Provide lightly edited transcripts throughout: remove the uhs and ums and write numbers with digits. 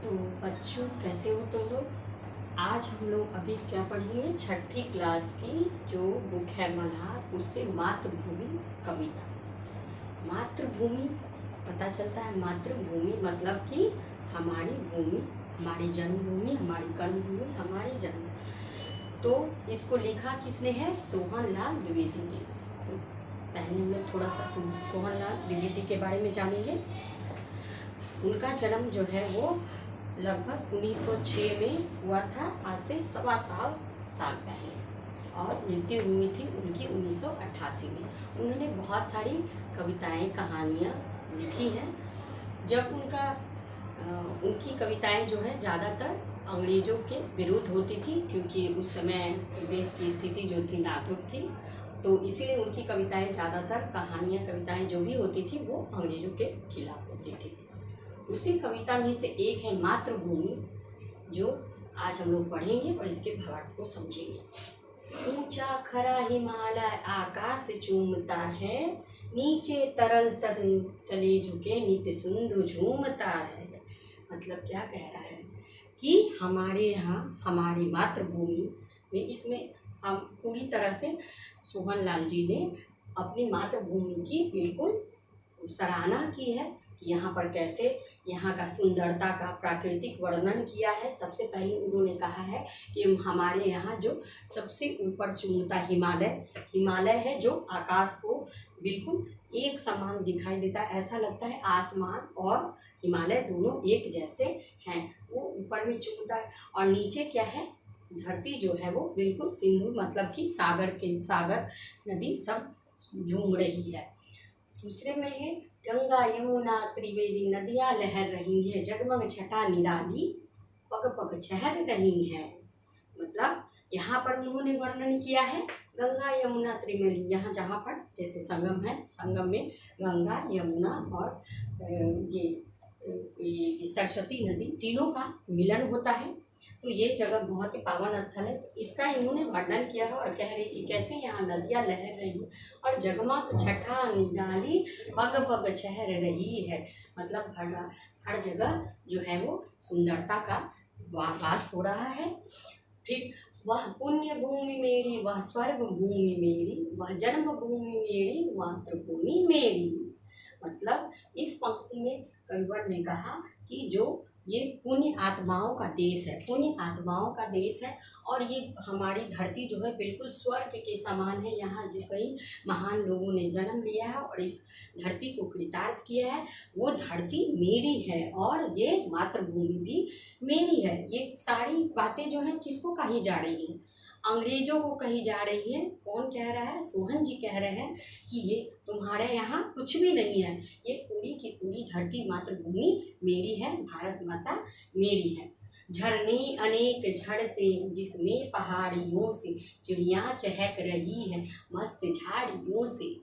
तो बच्चों कैसे हो तुम लोग। आज हम लोग अभी क्या पढ़ेंगे, छठी क्लास की जो बुक है मल्हार, उससे मातृभूमि कविता। मातृभूमि पता चलता है, मातृभूमि मतलब कि हमारी भूमि, हमारी जन्मभूमि, हमारी कर्मभूमि, हमारी जन्म। तो इसको लिखा किसने है, सोहन लाल द्विवेदी ने। तो पहले हम लोग थोड़ा सा सोहन लाल द्विवेदी के बारे में जानेंगे। उनका जन्म जो है वो लगभग 1906 में हुआ था, आज से 1.25 साल पहले, और मृत्यु हुई थी उनकी 1988 में। उन्होंने बहुत सारी कविताएं, कहानियाँ लिखी हैं। जब उनकी कविताएं जो है ज़्यादातर अंग्रेज़ों के विरुद्ध होती थी, क्योंकि उस समय देश की स्थिति जो थी नाजुक थी, तो इसीलिए उनकी कविताएं ज़्यादातर, कहानियाँ, कविताएं जो भी होती थी वो अंग्रेज़ों के खिलाफ होती थी। उसी कविता में से एक है मातृभूमि, जो आज हम लोग पढ़ेंगे और इसके भावार्थ को समझेंगे। ऊंचा खरा हिमालय आकाश चूमता है, नीचे तरल तले झुके नित्य सिंधु झूमता है। मतलब क्या कह रहा है कि हमारे यहाँ, हमारी मातृभूमि में, इसमें हम पूरी तरह से सोहन लाल जी ने अपनी मातृभूमि की बिल्कुल सराहना की है। यहाँ पर कैसे यहाँ का सुंदरता का प्राकृतिक वर्णन किया है। सबसे पहले उन्होंने कहा है कि हमारे यहाँ जो सबसे ऊपर चूमता हिमालय है, जो आकाश को बिल्कुल एक समान दिखाई देता है। ऐसा लगता है आसमान और हिमालय दोनों एक जैसे हैं। वो ऊपर में चूमता है और नीचे क्या है, धरती जो है वो बिल्कुल सिंधु, मतलब कि सागर नदी सब झूम रही है। दूसरे में है गंगा यमुना त्रिवेणी नदियाँ लहर रही है, जगमग छटा निराली पग पग चहर रही है। मतलब यहाँ पर उन्होंने वर्णन किया है गंगा यमुना त्रिवेणी, यहाँ जहाँ पर जैसे संगम है, संगम में गंगा यमुना और ये सरस्वती नदी तीनों का मिलन होता है। तो ये जगह बहुत ही पावन स्थल है। तो इसका इन्होंने वर्णन किया है और कह रही कि कैसे यहाँ नदियाँ लहर रही है और जगमग छटा निराली पग पग चहर रही है। मतलब हर जगह जो है वो सुंदरता का वास हो रहा है। फिर वह पुण्य भूमि मेरी, वह स्वर्ग भूमि मेरी, वह जन्म भूमि मेरी, मातृभूमि मेरी। मतलब इस पंक्ति में कविवर ने कहा कि जो ये पुण्य आत्माओं का देश है, पुण्य आत्माओं का देश है, और ये हमारी धरती जो है बिल्कुल स्वर्ग के समान है। यहाँ जो कई महान लोगों ने जन्म लिया है और इस धरती को कृतार्थ किया है, वो धरती मेरी है और ये मातृभूमि भी मेरी है। ये सारी बातें जो हैं किसको कही जा रही हैं, अंग्रेजों को कही जा रही है। कौन कह रहा है, सोहन जी कह रहे हैं कि ये तुम्हारे यहाँ कुछ भी नहीं है, ये पूरी की पूरी धरती मातृभूमि मेरी है, भारत माता मेरी है। झरने अनेक झड़ते जिसमें पहाड़ियों से, चिड़िया चहक रही है मस्त झाड़ियों से।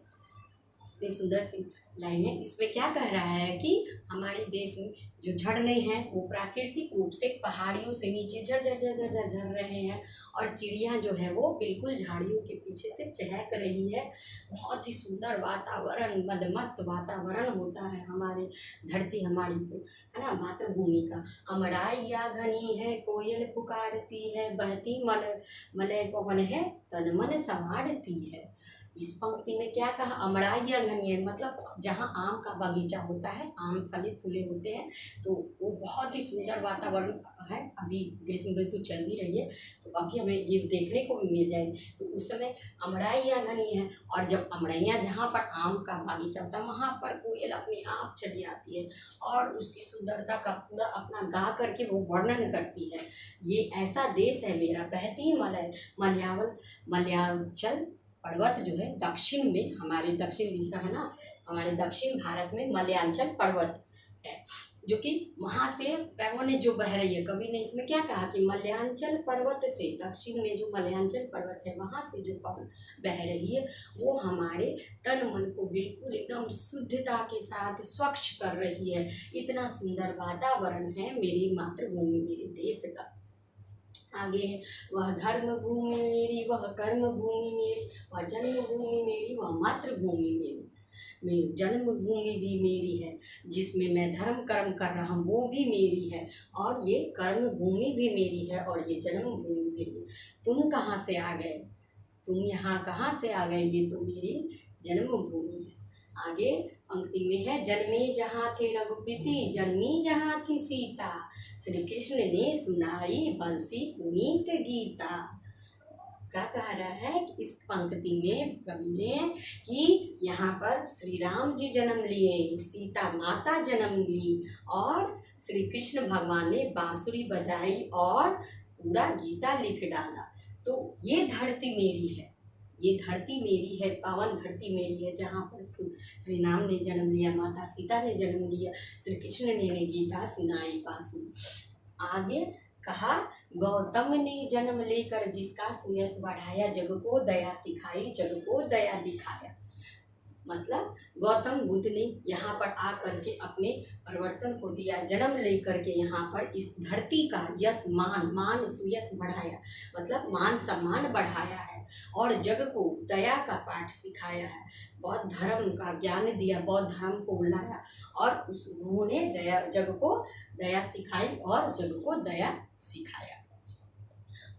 इतनी सुंदर सी लाइन है। इसमें क्या कह रहा है कि हमारे देश में जो झरने हैं वो प्राकृतिक रूप से पहाड़ियों से नीचे झर झर झर झर झर रहे हैं, और चिड़िया जो है वो बिल्कुल झाड़ियों के पीछे से चहक रही है। बहुत ही सुंदर वातावरण, मदमस्त वातावरण होता है हमारे धरती, हमारी है ना मातृभूमि का। अमराइया घनी है, कोयल पुकारती है, बहती मलय पवन है, तन मन संवारती है। इस पंक्ति में क्या कहा, अमराइया घनी है, मतलब जहाँ आम का बगीचा होता है, आम फले फूले होते हैं, तो वो बहुत ही सुंदर वातावरण है। अभी ग्रीष्म ऋतु चल भी रही है, तो अभी हमें ये देखने को भी मिल जाएगी। तो उस समय अमराइया घनी है, और जब अमरैया जहाँ पर आम का बगीचा होता है वहाँ पर कोयल अपने आप चली आती है और उसकी सुंदरता का पूरा अपना गा करके वो वर्णन करती है। ये ऐसा देश है मेरा, बहती मलयाचल पर्वत जो है दक्षिण में, हमारे दक्षिण दिशा है ना, हमारे दक्षिण भारत में मलयांचल पर्वत है, जो कि वहाँ से पवनें जो बह रही है। कवि ने इसमें क्या कहा कि मलयांचल पर्वत से, दक्षिण में जो मलयांचल पर्वत है वहाँ से जो पवन बह रही है वो हमारे तन मन को बिल्कुल एकदम शुद्धता के साथ स्वच्छ कर रही है। इतना सुंदर वातावरण है मेरी मातृभूमि, मेरे देश का। आगे है, वह धर्म भूमि मेरी, वह कर्म भूमि मेरी, वह जन्म भूमि मेरी, वह मातृभूमि मेरी। मेरी जन्मभूमि भी मेरी है, जिसमें मैं धर्म कर्म कर रहा हूँ वो भी मेरी है, और ये कर्म भूमि भी मेरी है, और ये जन्मभूमि मेरी है। तुम कहाँ से आ गए, तुम यहाँ कहाँ से आ गए, ये तो मेरी जन्मभूमि है। आगे पंक्ति में है, जन्मे जहाँ थे रघुपति, जन्मी जहाँ थी सीता, श्री कृष्ण ने सुनाई बंसी पुनीत गीता। क्या कह रहा है कि इस पंक्ति में कवि ने कि यहाँ पर श्री राम जी जन्म लिए, सीता माता जन्म ली, और श्री कृष्ण भगवान ने बांसुरी बजाई और पूरा गीता लिख डाला। तो ये धरती मेरी है, ये धरती मेरी है, पावन धरती मेरी है, जहाँ पर श्री राम ने जन्म लिया, माता सीता ने जन्म लिया, श्री कृष्ण ने गीता सुनाई बांसुरी। आगे कहा, गौतम ने जन्म लेकर जिसका सुयश बढ़ाया, जग को दया सिखाई, जग को दया दिखाया। मतलब गौतम बुद्ध ने यहाँ पर आकर के अपने परिवर्तन को दिया, जन्म लेकर के यहाँ पर इस धरती का यश मान सुयश बढ़ाया, मतलब मान सम्मान बढ़ाया है, और जग को दया का पाठ सिखाया है, बौद्ध धर्म का ज्ञान दिया, बौद्ध धर्म को बुलाया, और उन्होंने जग को दया सिखाई और जग को दया सिखाया।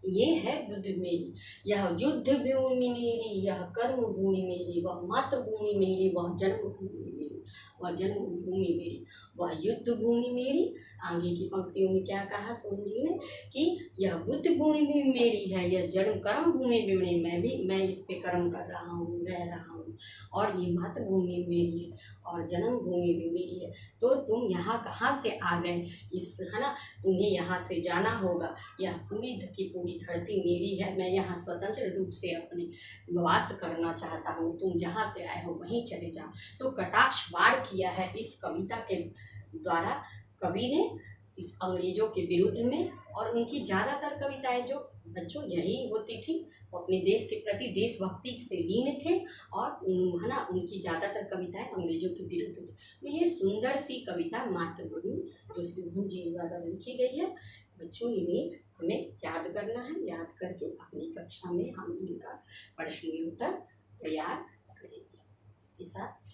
ये है बुद्ध मेरी, यह युद्ध भूमि मेरी, यह कर्म भूमि मेरी, वह मातृभूमि मेरी, वह जन्मभूमि मेरी, वह जन्मभूमि मेरी, वह युद्ध भूमि मेरी। आगे की पंक्तियों में क्या कहा सोनू जी ने कि यह बुद्ध भूमि भी मेरी है, यह जन्म कर्म भूमि भी मेरी, मैं इस पे कर्म कर रहा हूँ, रह रहा हूँ, और ये मातृभूमि मेरी है और जन्मभूमि भी मेरी है। तो तुम यहाँ कहाँ से आ गए, इस है ना, तुम्हें यहाँ से जाना होगा, यह पूरी की पूरी धरती मेरी है, मैं यहाँ स्वतंत्र रूप से अपने वास करना चाहता हूँ, तुम जहाँ से आए हो वहीं चले जाओ। तो कटाक्ष वार किया है इस कविता के द्वारा कवि ने इस अंग्रेजों के विरुद्ध में, और उनकी ज़्यादातर कविताएं जो बच्चों यही होती थी, वो अपने देश के प्रति देशभक्ति से लीन थे, और है ना, उनकी ज़्यादातर कविताएं अंग्रेजों के विरुद्ध थी। तो ये सुंदर सी कविता मातृभूमि जो सिंह जी द्वारा लिखी गई है, बच्चों इन्हें हमें याद करना है, याद करके अपनी कक्षा में हम इनका प्रश्न उत्तर तैयार करेंगे। इसके साथ